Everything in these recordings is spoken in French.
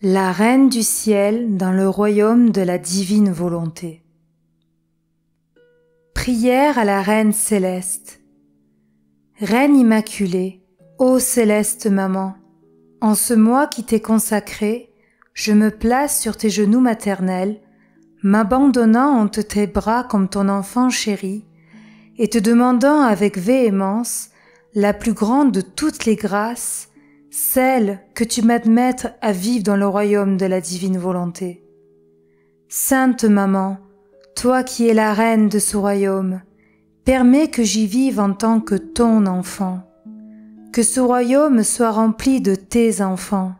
la Reine du ciel dans le royaume de la divine volonté. Prière à la Reine céleste. Reine immaculée, ô céleste maman, en ce mois qui t'est consacré, je me place sur tes genoux maternels, m'abandonnant entre tes bras comme ton enfant chéri, et te demandant avec véhémence la plus grande de toutes les grâces, celle que tu m'admettes à vivre dans le royaume de la divine volonté. Sainte Maman, toi qui es la reine de ce royaume, permets que j'y vive en tant que ton enfant, que ce royaume soit rempli de tes enfants.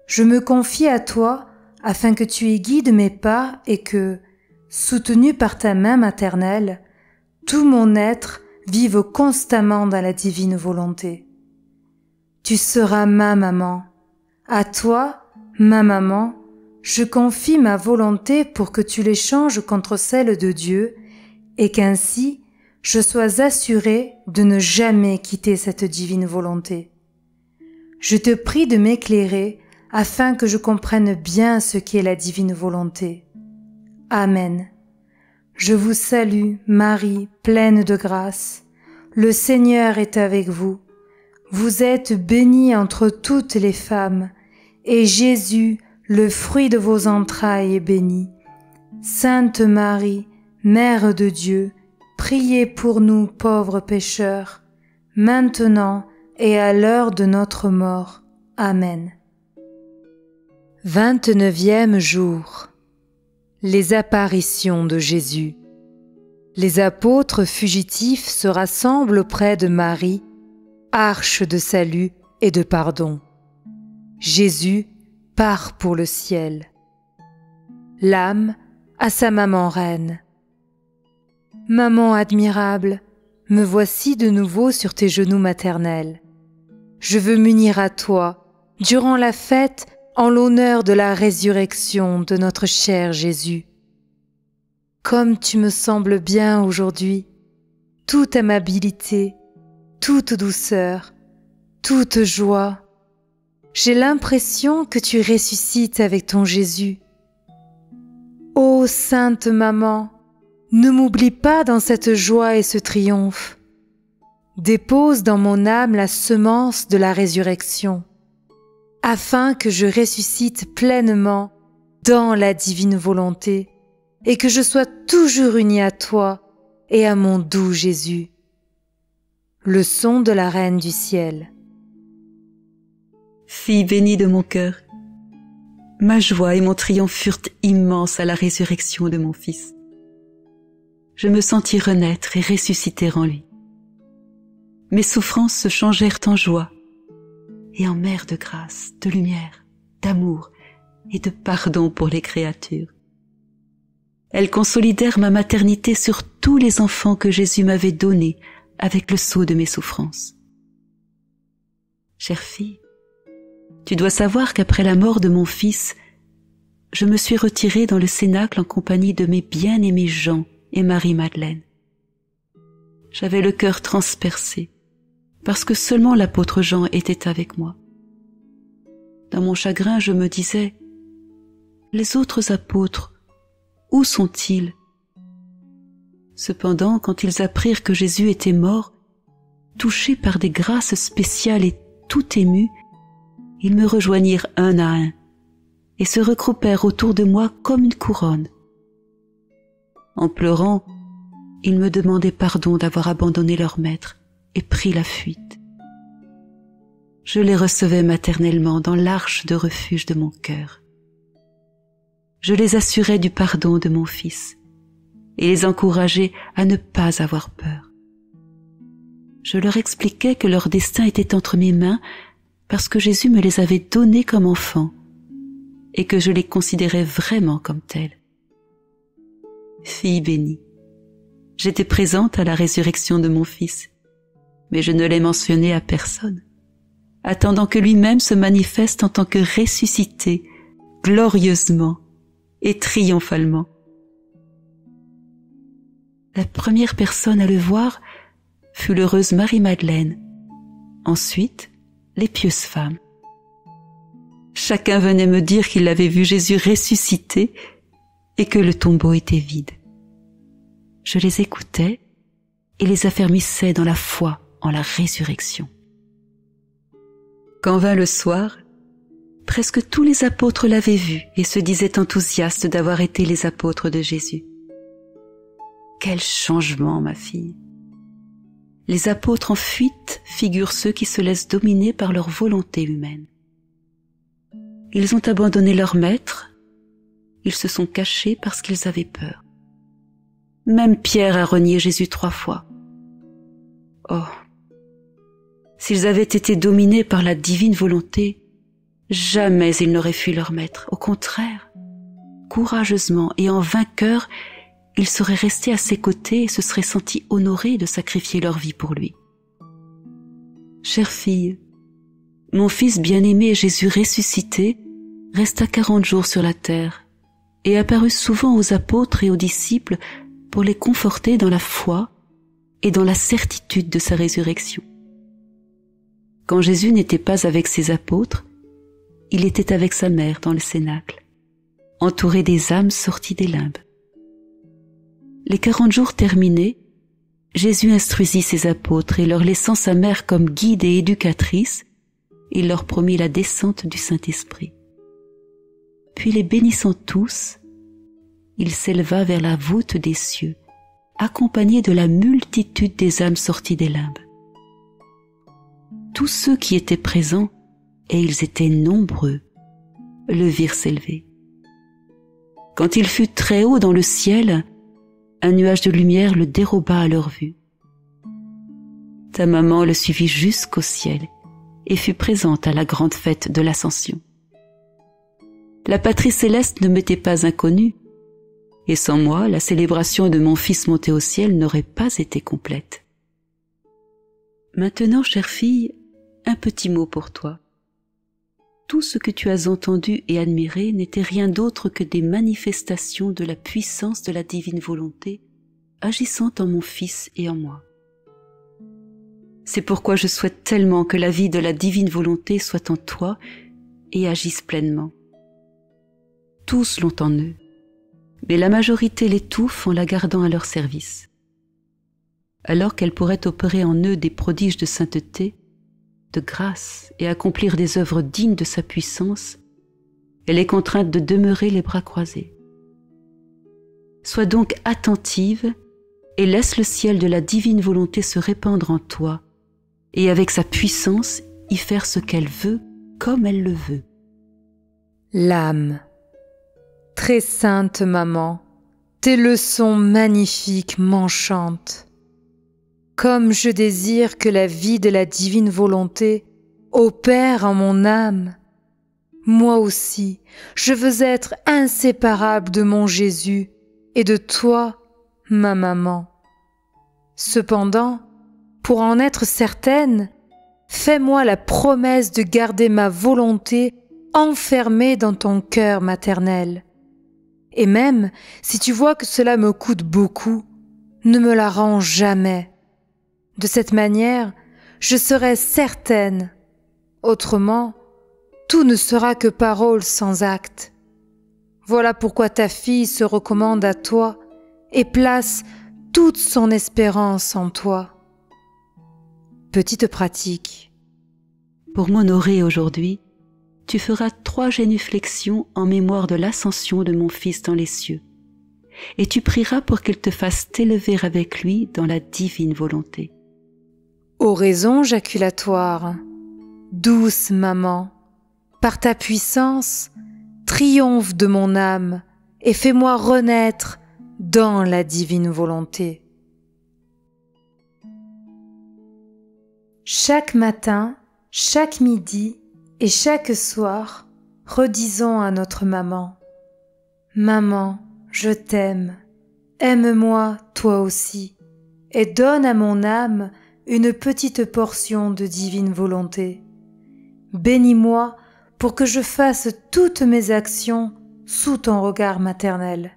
Je me confie à toi afin que tu y guides mes pas et que, soutenu par ta main maternelle, tout mon être vive constamment dans la divine volonté. Tu seras ma maman. À toi, ma maman, je confie ma volonté pour que tu l'échanges contre celle de Dieu et qu'ainsi je sois assurée de ne jamais quitter cette divine volonté. Je te prie de m'éclairer afin que je comprenne bien ce qu'est la divine volonté. Amen. Je vous salue, Marie, pleine de grâce. Le Seigneur est avec vous. Vous êtes bénie entre toutes les femmes, et Jésus, le fruit de vos entrailles, est béni. Sainte Marie, Mère de Dieu, priez pour nous pauvres pécheurs, maintenant et à l'heure de notre mort. Amen. 29e jour. Les apparitions de Jésus. Les apôtres fugitifs se rassemblent auprès de Marie, arche de salut et de pardon. Jésus part pour le ciel. L'âme à sa maman reine. Maman admirable, me voici de nouveau sur tes genoux maternels. Je veux m'unir à toi, durant la fête, en l'honneur de la résurrection de notre cher Jésus. Comme tu me sembles bien aujourd'hui, toute amabilité, toute douceur, toute joie. J'ai l'impression que tu ressuscites avec ton Jésus. Ô Sainte Maman, ne m'oublie pas dans cette joie et ce triomphe. Dépose dans mon âme la semence de la résurrection, afin que je ressuscite pleinement dans la divine volonté et que je sois toujours unie à toi et à mon doux Jésus. Leçon de la Reine du ciel. Fille bénie de mon cœur, ma joie et mon triomphe furent immenses à la résurrection de mon Fils. Je me sentis renaître et ressusciter en lui. Mes souffrances se changèrent en joie et en mer de grâce, de lumière, d'amour et de pardon pour les créatures. Elles consolidèrent ma maternité sur tous les enfants que Jésus m'avait donnés avec le sceau de mes souffrances. Chère fille, tu dois savoir qu'après la mort de mon fils, je me suis retirée dans le cénacle en compagnie de mes bien-aimés Jean et Marie-Madeleine. J'avais le cœur transpercé, parce que seulement l'apôtre Jean était avec moi. Dans mon chagrin, je me disais, les autres apôtres, où sont-ils? Cependant, quand ils apprirent que Jésus était mort, touchés par des grâces spéciales et tout émus, ils me rejoignirent un à un et se regroupèrent autour de moi comme une couronne. En pleurant, ils me demandaient pardon d'avoir abandonné leur maître et pris la fuite. Je les recevais maternellement dans l'arche de refuge de mon cœur. Je les assurais du pardon de mon Fils et les encourageais à ne pas avoir peur. Je leur expliquais que leur destin était entre mes mains parce que Jésus me les avait donnés comme enfants et que je les considérais vraiment comme tels. Fille bénie, j'étais présente à la résurrection de mon Fils, mais je ne l'ai mentionné à personne, attendant que lui-même se manifeste en tant que ressuscité, glorieusement et triomphalement. La première personne à le voir fut l'heureuse Marie-Madeleine, ensuite les pieuses femmes. Chacun venait me dire qu'il avait vu Jésus ressuscité et que le tombeau était vide. Je les écoutais et les affermissais dans la foi en la résurrection. Quand vint le soir, presque tous les apôtres l'avaient vu et se disaient enthousiastes d'avoir été les apôtres de Jésus. Quel changement, ma fille! Les apôtres en fuite figurent ceux qui se laissent dominer par leur volonté humaine. Ils ont abandonné leur maître, ils se sont cachés parce qu'ils avaient peur. Même Pierre a renié Jésus 3 fois. Oh! S'ils avaient été dominés par la divine volonté, jamais ils n'auraient fui leur maître. Au contraire, courageusement et en vainqueurs, ils seraient restés à ses côtés et se seraient sentis honorés de sacrifier leur vie pour lui. Chère fille, mon fils bien-aimé Jésus ressuscité resta 40 jours sur la terre et apparut souvent aux apôtres et aux disciples pour les conforter dans la foi et dans la certitude de sa résurrection. Quand Jésus n'était pas avec ses apôtres, il était avec sa mère dans le cénacle, entouré des âmes sorties des limbes. Les 40 jours terminés, Jésus instruisit ses apôtres et leur laissant sa mère comme guide et éducatrice, il leur promit la descente du Saint-Esprit. Puis les bénissant tous, il s'éleva vers la voûte des cieux, accompagné de la multitude des âmes sorties des limbes. Tous ceux qui étaient présents, et ils étaient nombreux, le virent s'élever. Quand il fut très haut dans le ciel, un nuage de lumière le déroba à leur vue. Ta maman le suivit jusqu'au ciel et fut présente à la grande fête de l'Ascension. La patrie céleste ne m'était pas inconnue, et sans moi, la célébration de mon fils monté au ciel n'aurait pas été complète. Maintenant, chère fille, un petit mot pour toi. Tout ce que tu as entendu et admiré n'était rien d'autre que des manifestations de la puissance de la divine volonté agissant en mon fils et en moi. C'est pourquoi je souhaite tellement que la vie de la divine volonté soit en toi et agisse pleinement. Tous l'ont en eux, mais la majorité l'étouffe en la gardant à leur service. Alors qu'elle pourrait opérer en eux des prodiges de sainteté, de grâce et accomplir des œuvres dignes de sa puissance, elle est contrainte de demeurer les bras croisés. Sois donc attentive et laisse le ciel de la divine volonté se répandre en toi et avec sa puissance y faire ce qu'elle veut comme elle le veut. L'âme. Très sainte maman, tes leçons magnifiques m'enchantent. Comme je désire que la vie de la divine volonté opère en mon âme, moi aussi, je veux être inséparable de mon Jésus et de toi, ma maman. Cependant, pour en être certaine, fais-moi la promesse de garder ma volonté enfermée dans ton cœur maternel. Et même si tu vois que cela me coûte beaucoup, ne me la rends jamais. De cette manière, je serai certaine. Autrement, tout ne sera que parole sans acte. Voilà pourquoi ta fille se recommande à toi et place toute son espérance en toi. Petite pratique. Pour m'honorer aujourd'hui, tu feras 3 génuflexions en mémoire de l'ascension de mon Fils dans les cieux, et tu prieras pour qu'il te fasse t'élever avec lui dans la divine volonté. Oraison jaculatoire, douce maman, par ta puissance, triomphe de mon âme et fais-moi renaître dans la divine volonté. Chaque matin, chaque midi et chaque soir, redisons à notre maman: Maman, je t'aime, aime-moi toi aussi, et donne à mon âme une petite portion de divine volonté. Bénis-moi pour que je fasse toutes mes actions sous ton regard maternel.